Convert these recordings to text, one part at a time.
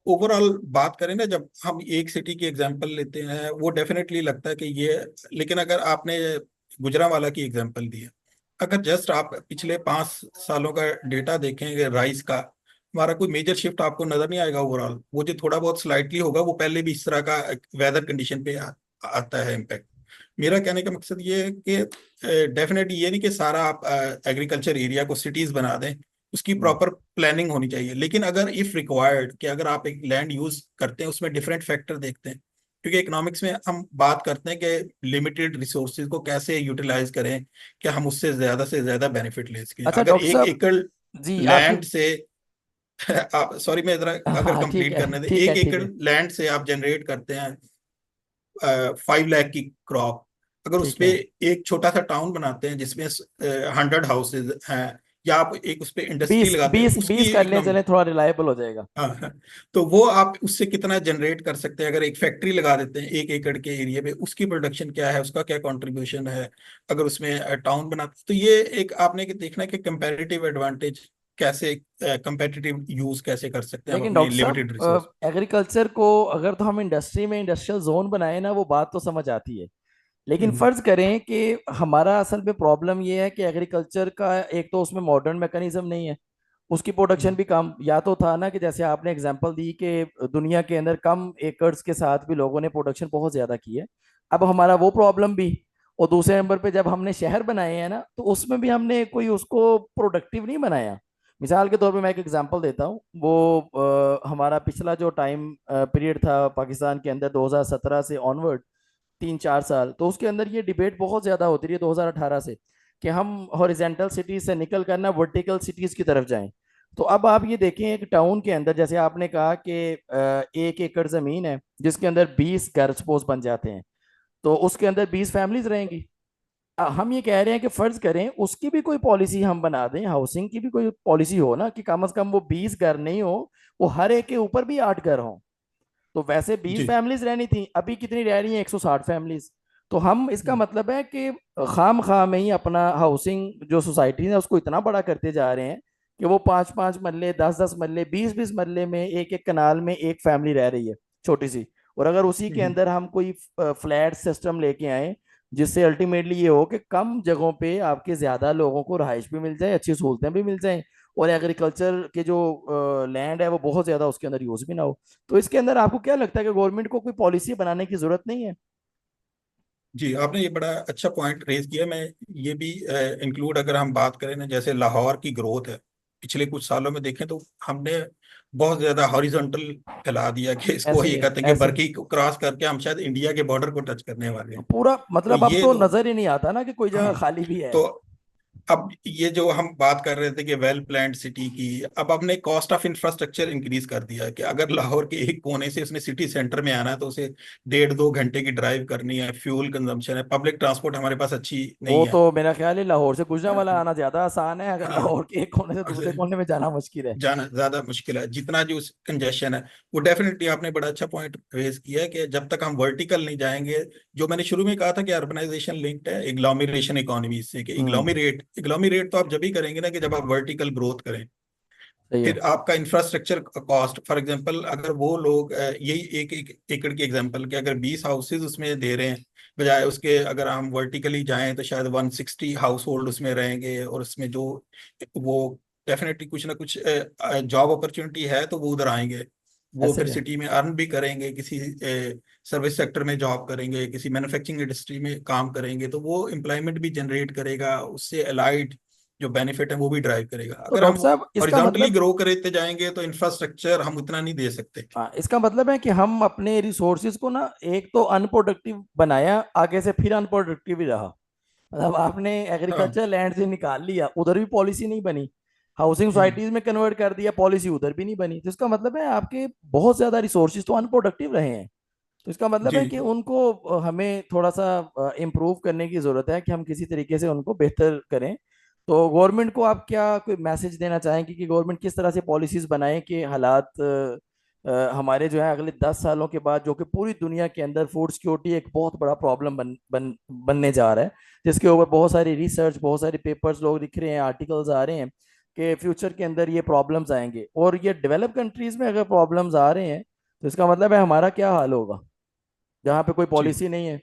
Overall बात करें ना, जब हम एक सिटी की एग्जांपल लेते हैं वो डेफिनेटली लगता है कि ये, लेकिन अगर आपने गुजरांवाला की एग्जांपल दी है, अगर जस्ट आप पिछले 5 सालों का डेटा देखेंगे राइस का, हमारा कोई मेजर शिफ्ट आपको नजर नहीं आएगा। ओवरऑल वो जो थोड़ा बहुत स्लाइटली होगा वो पहले भी इस तरह का वेदर कंडीशन पे आता है इम्पैक्ट। मेरा कहने का मकसद ये है कि डेफिनेटली ये नहीं कि सारा आप एग्रीकल्चर एरिया को सिटीज बना दें, उसकी हम्म। प्रॉपर प्लानिंग होनी चाहिए। लेकिन अगर इफ रिक्वायर्ड कि अगर आप एक लैंड यूज करते हैं उसमें डिफरेंट फैक्टर देखते हैं, क्योंकि इकोनॉमिक्स में हम बात करते हैं कि लिमिटेड रिसोर्सेज को कैसे यूटिलाइज करें कि हम उससे ज्यादा बेनिफिट ले सकें। अच्छा अगर डॉक्टर एक साहब। एकड़ जी आपकी। लैंड से आप, सॉरी मैं जरा अगर हाँ ठीक कंप्लीट है करने दें, ठीक है एक ठीक एकड़ है लैंड से आप जनरेट करते हैं 5 लाख की क्रॉप। अगर ठीक उसपे है एक छोटा सा टाउन बनाते हैं जिसमें 100 हाउसेज हैं, या आप एक उस पे इंडस्ट्री बीस लगाते हैं, बीस उसकी बीस कर ले इकोनॉमी, चले, थोड़ा रिलायबल हो जाएगा। हाँ हाँ, तो वो आप उससे कितना जनरेट कर सकते हैं। अगर एक फैक्ट्री लगा देते हैं 1 एकड़ के एरिया पे, उसकी प्रोडक्शन क्या है, उसका क्या कंट्रीब्यूशन है। अगर उसमें टाउन बनाते, तो ये एक आपने देखना है कि कंपैरेटिव एडवांटेज कैसे, कंपैरेटिव यूज कैसे कर सकते हैं हम लेकिन अपनी डॉक्टर लिमिटेड साहब, रिसोर्स। एग्रीकल्चर को अगर तो हम इंडस्ट्री में इंडस्ट्रियल जोन बनाए ना, वो बात तो समझ आती है। लेकिन हम्म फर्ज करें कि हमारा असल में प्रॉब्लम ये है कि एग्रीकल्चर का एक तो उसमें मॉडर्न मैकेनिज्म नहीं है, उसकी प्रोडक्शन हम्म भी कम। या तो था ना कि जैसे आपने एग्जांपल दी कि दुनिया के अंदर कम एकर्स के साथ भी लोगों ने प्रोडक्शन बहुत ज्यादा की है। अब हमारा वो प्रॉब्लम भी। और दूसरे नंबर पे जब हमने शहर बनाए हैं ना, तो उसमें भी हमने कोई उसको प्रोडक्टिव नहीं बनाया। मिसाल के तौर पे मैं एक एग्जांपल देता हूँ। वो हमारा पिछला जो टाइम पीरियड था पाकिस्तान के अंदर 2017 से ऑनवर्ड, 3-4 साल, तो उसके अंदर ये डिबेट बहुत ज्यादा होती रही 2018 से, कि हम हॉरिजेंटल सिटीज से निकल कर ना वर्टिकल सिटीज की तरफ जाएं। तो अब आप ये देखें, एक टाउन के अंदर जैसे आपने कहा कि 1 एकड़ जमीन है जिसके अंदर 20 घर सपोज बन जाते हैं, तो उसके अंदर 20 फैमिलीज रहेंगी। हम ये कह रहे हैं कि फर्ज करें उसकी भी कोई पॉलिसी हम बना दें, हाउसिंग की भी कोई पॉलिसी हो ना, कि कम से कम वो 20 घर नहीं हो, वो हर एक के ऊपर भी 8 घर हो। तो वैसे बीस जी फैमिलीज रहनी थी, अभी कितनी रह रही हैं? 160 फैमिलीज। तो हम, इसका हम्म मतलब है कि खाम खा में ही अपना हाउसिंग जो सोसाइटी है उसको इतना बड़ा करते जा रहे हैं कि वो 5-5 मरले, 10-10 मरले, 20-20 मरले में एक एक कनाल में एक फैमिली रह रही है, छोटी सी। और अगर उसी के हम्म अंदर हम कोई फ्लैट सिस्टम लेके आए, जिससे अल्टीमेटली ये हो कि कम जगहों पे आपके ज्यादा लोगों को रहाइश भी मिल जाए, अच्छी सहूलतें भी मिल जाएं, और एग्रीकल्चर के जो लैंड है वो बहुत ज्यादा उसके अंदर यूज भी ना हो। तो इसके अंदर आपको क्या लगता है कि गवर्नमेंट को कोई पॉलिसी बनाने की जरूरत नहीं है? जी, आपने ये बड़ा अच्छा पॉइंट रेज किया। मैं ये भी इंक्लूड, अगर हम बात करें ना, जैसे लाहौर की ग्रोथ है पिछले कुछ सालों में देखें तो हमने बहुत ज्यादा हॉरिजॉन्टल फैला दिया कि इसको ऐसे ही ये है, कहते हैं कि ऐसे ही बर्की को क्रॉस करके हम शायद इंडिया के बॉर्डर को टच करने वाले है। हैं। पूरा तो मतलब अब ये तो तो, नजर ही नहीं आता ना कि कोई जगह हाँ, खाली भी है। तो अब ये जो हम बात कर रहे थे कि वेल प्लान्ड सिटी की, अब हमने कॉस्ट ऑफ इंफ्रास्ट्रक्चर इंक्रीज कर दिया है कि अगर लाहौर के एक कोने से उसने सिटी सेंटर में आना है तो उसे 1.5-2 घंटे की ड्राइव करनी है, फ्यूल कंजम्पशन है, पब्लिक ट्रांसपोर्ट हमारे पास अच्छी नहीं वो है। तो मेरा ख्याल है लाहौर से गुजरांवाला आना ज्यादा आसान है, अगर हाँ, लाहौर के एक कोने से दूसरे कोने में जाना मुश्किल है। जाना ज्यादा मुश्किल है। जितना जो कंजेशन है, वो डेफिनेटली आपने बड़ा अच्छा पॉइंट रेज किया है कि जब तक हम वर्टिकल नहीं जाएंगे, जो मैंने शुरू में कहा था कि अर्बनाइजेशन लिंक्ड है एग्लोमरेशन इकोनॉमी से, कि हम्म। इग्लोमरेट तो आप जब ही करेंगे ना कि जब आप वर्टिकल ग्रोथ करें। सही है। फिर आपका इंफ्रास्ट्रक्चर कॉस्ट, फॉर एग्जांपल अगर वो लोग यही एक एकड़ की एग्जांपल के अगर 20 हाउसेज उसमें दे रहे हैं, बजाय उसके अगर हम वर्टिकली जाएं तो शायद 160 हाउस होल्ड उसमें रहेंगे, और उसमें जो वो डेफिनेटली कुछ ना कुछ जॉब अपॉर्चुनिटी है तो वो उधर आएंगे। वो ऐसे फिर ही है। सिटी में अर्न भी करेंगे, किसी सर्विस सेक्टर में जॉब करेंगे, किसी मैन्युफैक्चरिंग इंडस्ट्री में काम करेंगे, तो वो एम्प्लॉयमेंट भी जनरेट करेगा, उससे अलाइड जो बेनिफिट है वो भी ड्राइव करेगा। तो अगर डॉक्टर हम साहब इसका हॉरिजॉन्टली मतलब, ग्रो करते जाएंगे तो इंफ्रास्ट्रक्चर हम उतना नहीं दे सकते। हाँ, इसका मतलब है कि हम अपने रिसोर्सेज को ना, एक तो अनप्रोडक्टिव बनाया, आगे से फिर अनप्रोडक्टिव ही रहा। मतलब आपने हाँ। एग्रीकल्चर लैंड से निकाल लिया, उधर भी पॉलिसी नहीं बनी। हाउसिंग हम्म सोसाइटीज में कन्वर्ट कर दिया, पॉलिसी उधर भी नहीं बनी। तो इसका मतलब है आपके बहुत ज्यादा रिसोर्सेज तो अनप्रोडक्टिव रहे हैं। तो इसका मतलब जी है कि उनको हमें थोड़ा सा इम्प्रूव करने की जरूरत है, कि हम किसी तरीके से उनको बेहतर करें। तो गवर्नमेंट को आप क्या कोई मैसेज देना चाहेंगे कि गवर्नमेंट किस तरह से पॉलिसीज बनाए कि हालात हमारे जो है अगले 10 सालों के बाद, जो कि पूरी दुनिया के अंदर फूड सिक्योरिटी एक बहुत बड़ा प्रॉब्लम बनने जा रहा है, जिसके ऊपर बहुत सारी रिसर्च, बहुत सारे पेपर्स लोग लिख रहे हैं, आर्टिकल्स आ रहे हैं। कि फ्यूचर के अंदर ये प्रॉब्लम्स आएंगे, और ये डेवलप कंट्रीज में अगर प्रॉब्लम्स आ रहे हैं तो इसका मतलब है हमारा क्या हाल होगा जहाँ पे कोई जी पॉलिसी नहीं है।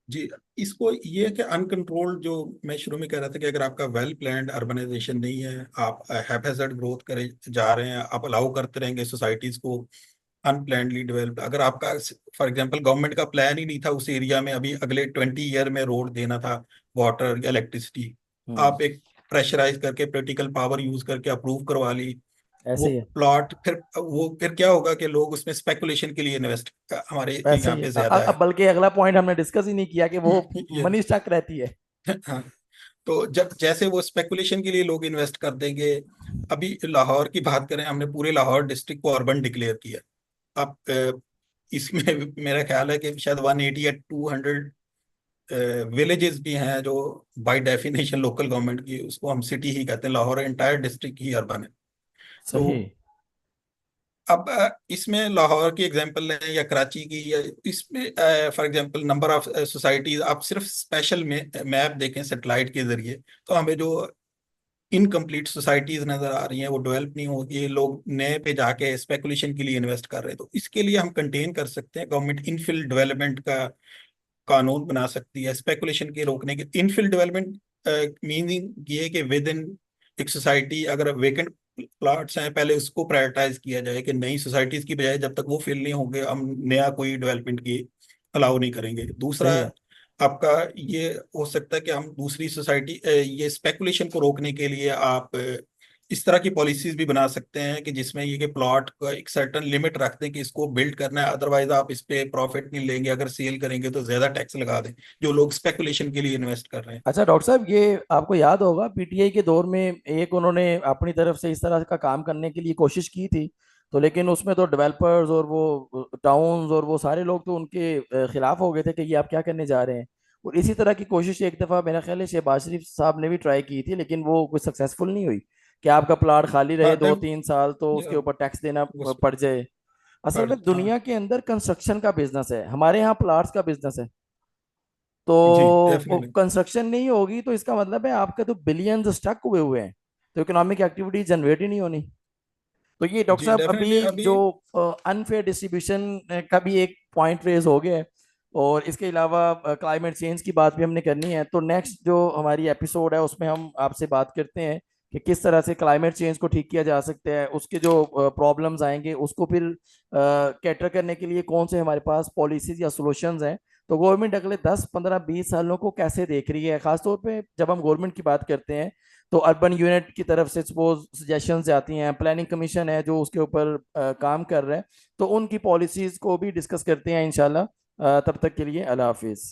जी। इसको ये है कि अनकंट्रोल्ड, जो मैं शुरू में कह रहा था कि अगर आपका वेल प्लान्ड अर्बनाइजेशन नहीं है, आप हैफेजर्ड ग्रोथ करे जा रहे हैं, आप अलाउ करते रहेंगे सोसाइटीज को अनप्लैंडली डेवलप। अगर आपका फॉर एग्जांपल गवर्नमेंट का प्लान ही नहीं था उस एरिया में अभी अगले 20 ईयर में रोड देना था, वाटर या इलेक्ट्रिसिटी, हम्म। आप एक प्रेशराइज करके पॉलिटिकल पावर यूज करके अप्रूव करवा ली वो ऐसे ही है। प्लॉट, फिर क्या होगा कि लोग उसमें स्पेकुलेशन के लिए इन्वेस्ट हमारे ऐसे यहाँ ही है। पे ज्यादा है। अब बल्कि अगला पॉइंट हमने डिस्कस ही नहीं किया कि वो ये मनी स्टक रहती है। हाँ। तो जब जैसे वो स्पेकुलेशन के लिए लोग इन्वेस्ट कर देंगे, अभी लाहौर की बात करें, हमने पूरे लाहौर डिस्ट्रिक्ट को अर्बन डिक्लेयर किया। अब इसमें मेरा ख्याल है कि शायद 180 या 200 विलेजेस भी हैं जो बाय डेफिनेशन लोकल गवर्नमेंट की उसको हम सिटी ही कहते हैं, लाहौर एंटायर डिस्ट्रिक्ट ही अर्बन है। तो सही। अब इसमें लाहौर की एग्जांपल लें या कराची की, या इसमें for example number of societies, आप सिर्फ स्पेशल में मैप देखें सैटेलाइट के जरिए, तो हमें जो इनकम्प्लीट सोसाइटीज नजर आ रही हैं, वो डेवलप नहीं होगी, लोग नए पे जाके स्पेकुलेशन के लिए इन्वेस्ट कर रहे हैं। तो इसके लिए हम कंटेन कर सकते हैं, गवर्नमेंट इनफिल डेवलपमेंट का कानून बना सकती है स्पेकुलेशन के रोकने के। इनफिल डेवलपमेंट मीनिंग ये है कि विद इन एक सोसाइटी अगर वेकेंट प्लॉट्स हैं, पहले उसको प्रायोरिटाइज किया जाए कि नई सोसाइटीज की बजाय जब तक वो फिल नहीं होंगे हम नया कोई डेवलपमेंट की अलाउ नहीं करेंगे। दूसरा सही है। आपका ये हो सकता है कि हम दूसरी सोसाइटी ये स्पेकुलेशन को रोकने के लिए आप इस तरह की पॉलिसीज भी बना सकते हैं कि जिसमें ये कि प्लॉट का एक सर्टन लिमिट रख दें कि इसको बिल्ड करना है, अदरवाइज आप इस पे प्रॉफिट नहीं लेंगे, अगर सेल करेंगे तो ज्यादा टैक्स लगा दें जो लोग स्पेकुलेशन के लिए इन्वेस्ट कर रहे हैं। अच्छा डॉक्टर साहब, ये आपको याद होगा पीटीआई के दौर में एक उन्होंने अपनी तरफ से इस तरह का काम करने के लिए कोशिश की थी, तो लेकिन उसमें तो डेवलपर्स और वो टाउन्स और वो सारे लोग तो उनके खिलाफ हो गए थे कि ये आप क्या करने जा रहे हैं। और इसी तरह की कोशिश एक दफ़ा मेरा ख्याल है शहबाज शरीफ साहब ने भी ट्राई की थी, लेकिन वो कुछ सक्सेसफुल नहीं हुई कि आपका प्लाट खाली रहे हाँ दो तीन साल तो उसके ऊपर टैक्स देना उस पड़ जाए। असल में हाँ दुनिया के अंदर कंस्ट्रक्शन का बिजनेस है, हमारे यहाँ प्लाट्स का बिजनेस है। जी तो डेफिनेटली। कंस्ट्रक्शन नहीं होगी तो इसका मतलब है आपके तो बिलियंस स्टक हुए हुए हैं, तो इकोनॉमिक एक्टिविटी जनरेट ही नहीं होनी। तो ये डॉक्टर जी साहब डेफिनेटली। अभी अभी जो अनफेयर डिस्ट्रीब्यूशन का भी एक पॉइंट रेज हो गया है, और इसके अलावा क्लाइमेट चेंज की बात भी हमने करनी है, तो नेक्स्ट जो हमारी एपिसोड है उसमें हम आपसे बात करते हैं कि किस तरह से क्लाइमेट चेंज को ठीक किया जा सकता है, उसके जो प्रॉब्लम्स आएंगे उसको फिर कैटर करने के लिए कौन से हमारे पास पॉलिसीज या सॉल्यूशंस हैं। तो गवर्नमेंट अगले 10 15 20 सालों को कैसे देख रही है, खासतौर पे जब हम गवर्नमेंट की बात करते हैं तो अर्बन यूनिट की तरफ से सपोज सजेशंस आती हैं, प्लानिंग कमीशन है जो उसके ऊपर काम कर रहा है, तो उनकी पॉलिसीज को भी डिस्कस करते हैं इंशाल्लाह। तब तक के लिए अल्लाह हाफिज।